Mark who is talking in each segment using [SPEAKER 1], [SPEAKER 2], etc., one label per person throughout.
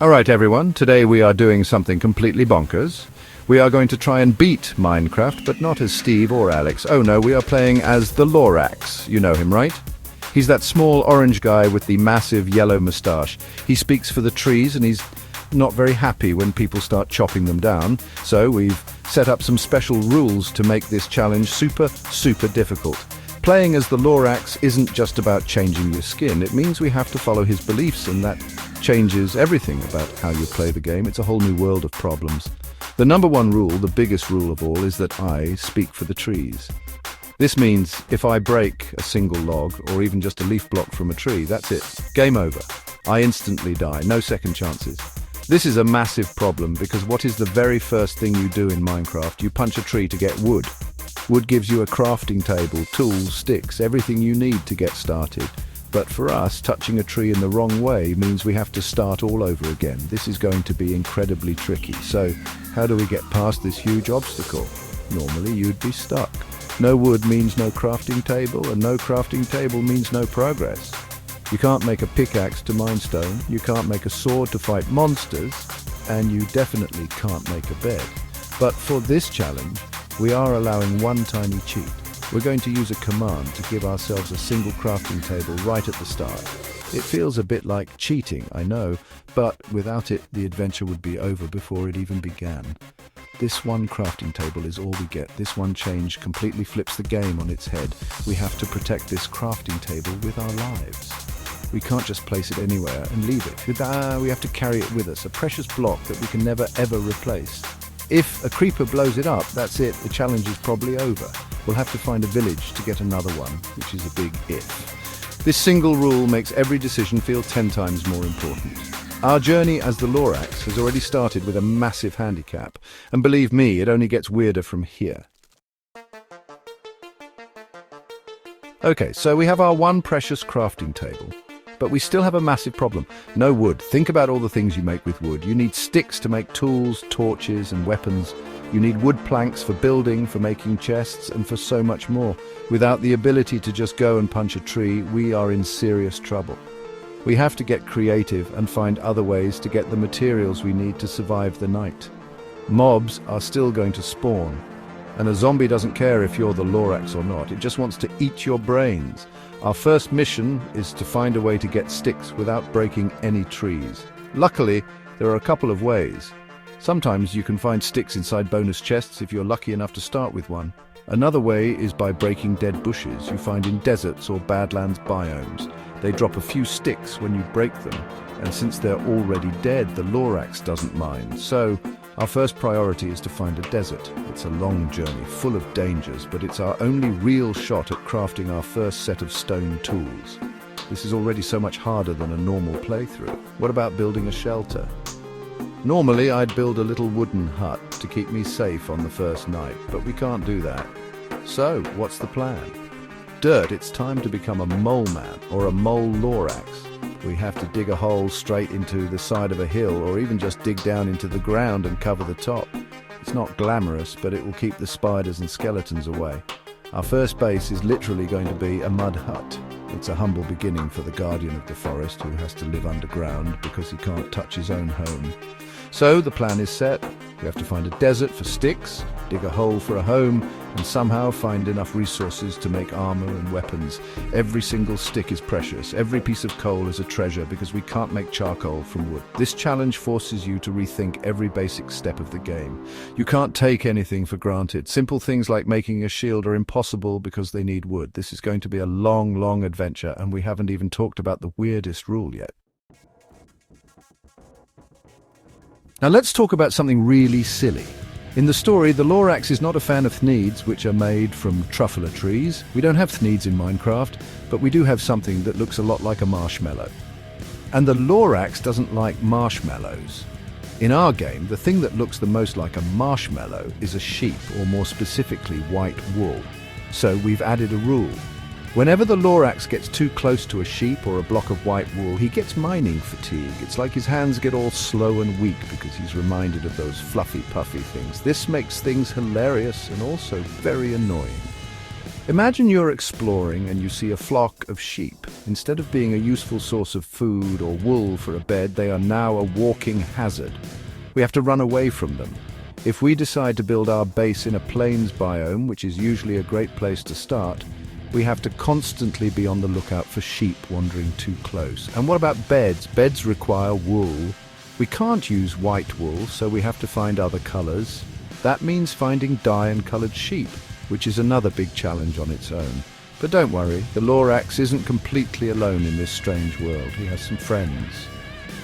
[SPEAKER 1] Alright everyone, today we are doing something completely bonkers. We are going to try and beat Minecraft, but not as Steve or Alex. Oh no, we are playing as the Lorax. You know him, right? He's that small orange guy with the massive yellow moustache. He speaks for the trees and he's not very happy when people start chopping them down. So we've set up some special rules to make this challenge super difficult. Playing as the Lorax isn't just about changing your skin. It means we have to follow his beliefs, and that changes everything about how you play the game. It's a whole new world of problems. The number one rule, the biggest rule of all, is that I speak for the trees. This means if I break a single log or even just a leaf block from a tree, that's it. Game over. I instantly die. No second chances. This is a massive problem because what is the very first thing you do in Minecraft? You punch a tree to get wood. Wood gives you a crafting table, tools, sticks, everything you need to get started. But for us, touching a tree in the wrong way means we have to start all over again. This is going to be incredibly tricky. So, how do we get past this huge obstacle? Normally, you'd be stuck. No wood means no crafting table, and no crafting table means no progress. You can't make a pickaxe to mine stone, you can't make a sword to fight monsters, and you definitely can't make a bed. But for this challenge, we are allowing one tiny cheat. We're going to use a command to give ourselves a single crafting table right at the start. It feels a bit like cheating, I know, but without it, the adventure would be over before it even began. This one crafting table is all we get. This one change completely flips the game on its head. We have to protect this crafting table with our lives. We can't just place it anywhere and leave it. We have to carry it with us, a precious block that we can never ever replace. If a creeper blows it up, that's it, the challenge is probably over. We'll have to find a village to get another one, which is a big if. This single rule makes every decision feel 10 times more important. Our journey as the Lorax has already started with a massive handicap, and believe me, it only gets weirder from here. Okay, so we have our one precious crafting table. But we still have a massive problem. No wood. Think about all the things you make with wood. You need sticks to make tools, torches, and weapons. You need wood planks for building, for making chests, and for so much more. Without the ability to just go and punch a tree, we are in serious trouble. We have to get creative and find other ways to get the materials we need to survive the night. Mobs are still going to spawn, and a zombie doesn't care if you're the Lorax or not. It just wants to eat your brains. Our first mission is to find a way to get sticks without breaking any trees. Luckily, there are a couple of ways. Sometimes you can find sticks inside bonus chests if you're lucky enough to start with one. Another way is by breaking dead bushes you find in deserts or badlands biomes. They drop a few sticks when you break them, and since they're already dead, the Lorax doesn't mind. So, our first priority is to find a desert. It's a long journey, full of dangers, but it's our only real shot at crafting our first set of stone tools. This is already so much harder than a normal playthrough. What about building a shelter? Normally, I'd build a little wooden hut to keep me safe on the first night, but we can't do that. So, what's the plan? Dirt, it's time to become a mole man or a mole Lorax. We have to dig a hole straight into the side of a hill, or even just dig down into the ground and cover the top. It's not glamorous, but it will keep the spiders and skeletons away. Our first base is literally going to be a mud hut. It's a humble beginning for the guardian of the forest who has to live underground because he can't touch his own home. So the plan is set. We have to find a desert for sticks, dig a hole for a home, and somehow find enough resources to make armor and weapons. Every single stick is precious. Every piece of coal is a treasure because we can't make charcoal from wood. This challenge forces you to rethink every basic step of the game. You can't take anything for granted. Simple things like making a shield are impossible because they need wood. This is going to be a long adventure, and we haven't even talked about the weirdest rule yet. Now let's talk about something really silly. In the story, the Lorax is not a fan of thneeds, which are made from truffula trees. We don't have thneeds in Minecraft, but we do have something that looks a lot like a marshmallow. And the Lorax doesn't like marshmallows. In our game, the thing that looks the most like a marshmallow is a sheep, or more specifically, white wool. So we've added a rule. Whenever the Lorax gets too close to a sheep or a block of white wool, he gets mining fatigue. It's like his hands get all slow and weak because he's reminded of those fluffy, puffy things. This makes things hilarious and also very annoying. Imagine you're exploring and you see a flock of sheep. Instead of being a useful source of food or wool for a bed, they are now a walking hazard. We have to run away from them. If we decide to build our base in a plains biome, which is usually a great place to start, we have to constantly be on the lookout for sheep wandering too close. And what about beds? Beds require wool. We can't use white wool, so we have to find other colors. That means finding dye and colored sheep, which is another big challenge on its own. But don't worry, the Lorax isn't completely alone in this strange world. He has some friends.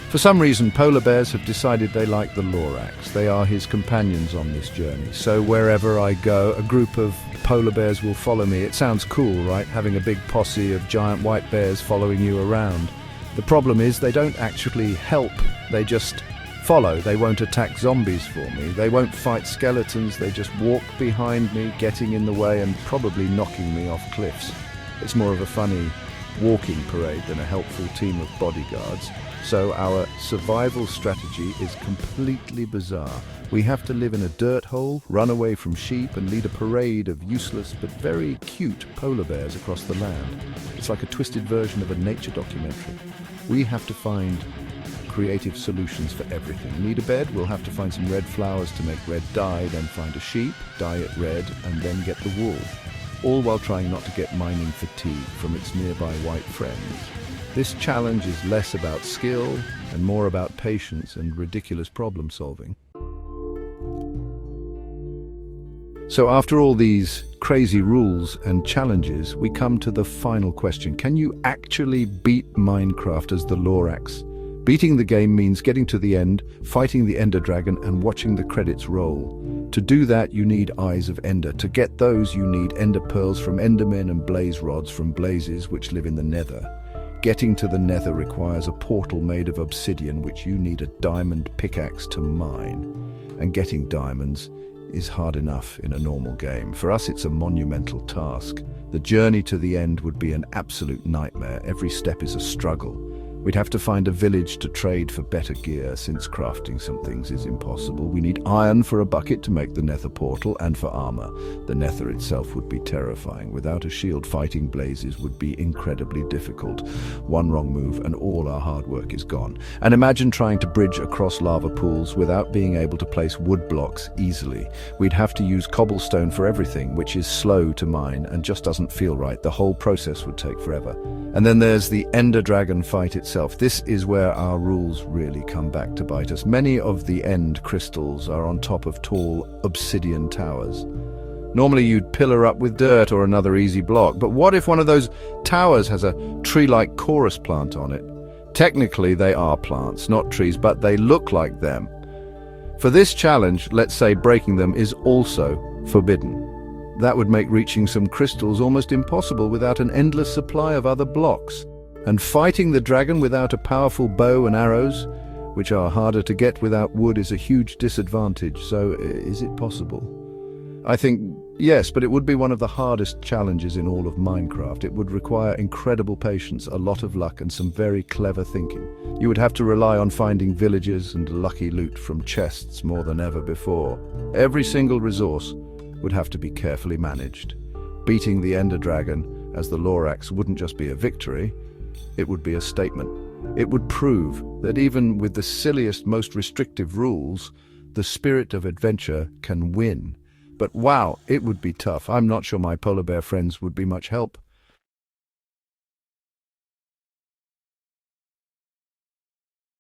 [SPEAKER 1] For some reason, polar bears have decided they like the Lorax. They are his companions on this journey. So wherever I go, a group of polar bears will follow me. It sounds cool, right? Having a big posse of giant white bears following you around. The problem is they don't actually help. They just follow. They won't attack zombies for me. They won't fight skeletons. They just walk behind me, getting in the way and probably knocking me off cliffs. It's more of a funny walking parade than a helpful team of bodyguards. So our survival strategy is completely bizarre. We have to live in a dirt hole, run away from sheep, and lead a parade of useless but very cute polar bears across the land. It's like a twisted version of a nature documentary. We have to find creative solutions for everything. Need a bed? We'll have to find some red flowers to make red dye, then find a sheep, dye it red, and then get the wool. All while trying not to get mining fatigue from its nearby white friends. This challenge is less about skill and more about patience and ridiculous problem solving. So after all these crazy rules and challenges, we come to the final question. Can you actually beat Minecraft as the Lorax? Beating the game means getting to the end, fighting the Ender Dragon, and watching the credits roll. To do that, you need Eyes of Ender. To get those, you need Ender Pearls from Endermen and Blaze Rods from Blazes, which live in the Nether. Getting to the Nether requires a portal made of obsidian, which you need a diamond pickaxe to mine. And getting diamonds is hard enough in a normal game. For us, it's a monumental task. The journey to the end would be an absolute nightmare. Every step is a struggle. We'd have to find a village to trade for better gear, since crafting some things is impossible. We need iron for a bucket to make the nether portal, and for armor. The nether itself would be terrifying. Without a shield, fighting blazes would be incredibly difficult. One wrong move and all our hard work is gone. And imagine trying to bridge across lava pools without being able to place wood blocks easily. We'd have to use cobblestone for everything, which is slow to mine and just doesn't feel right. The whole process would take forever. And then there's the Ender Dragon fight itself. This is where our rules really come back to bite us. Many of the end crystals are on top of tall obsidian towers. Normally you'd pillar up with dirt or another easy block, but what if one of those towers has a tree-like chorus plant on it? Technically they are plants, not trees, but they look like them. For this challenge, let's say breaking them is also forbidden. That would make reaching some crystals almost impossible without an endless supply of other blocks. And fighting the dragon without a powerful bow and arrows, which are harder to get without wood, is a huge disadvantage. So is it possible? I think yes, but it would be one of the hardest challenges in all of Minecraft. It would require incredible patience, a lot of luck, and some very clever thinking. You would have to rely on finding villages and lucky loot from chests more than ever before. Every single resource would have to be carefully managed. Beating the Ender Dragon as the Lorax wouldn't just be a victory, it would be a statement. It would prove that even with the silliest, most restrictive rules, the spirit of adventure can win. But wow, it would be tough. I'm not sure my polar bear friends would be much help.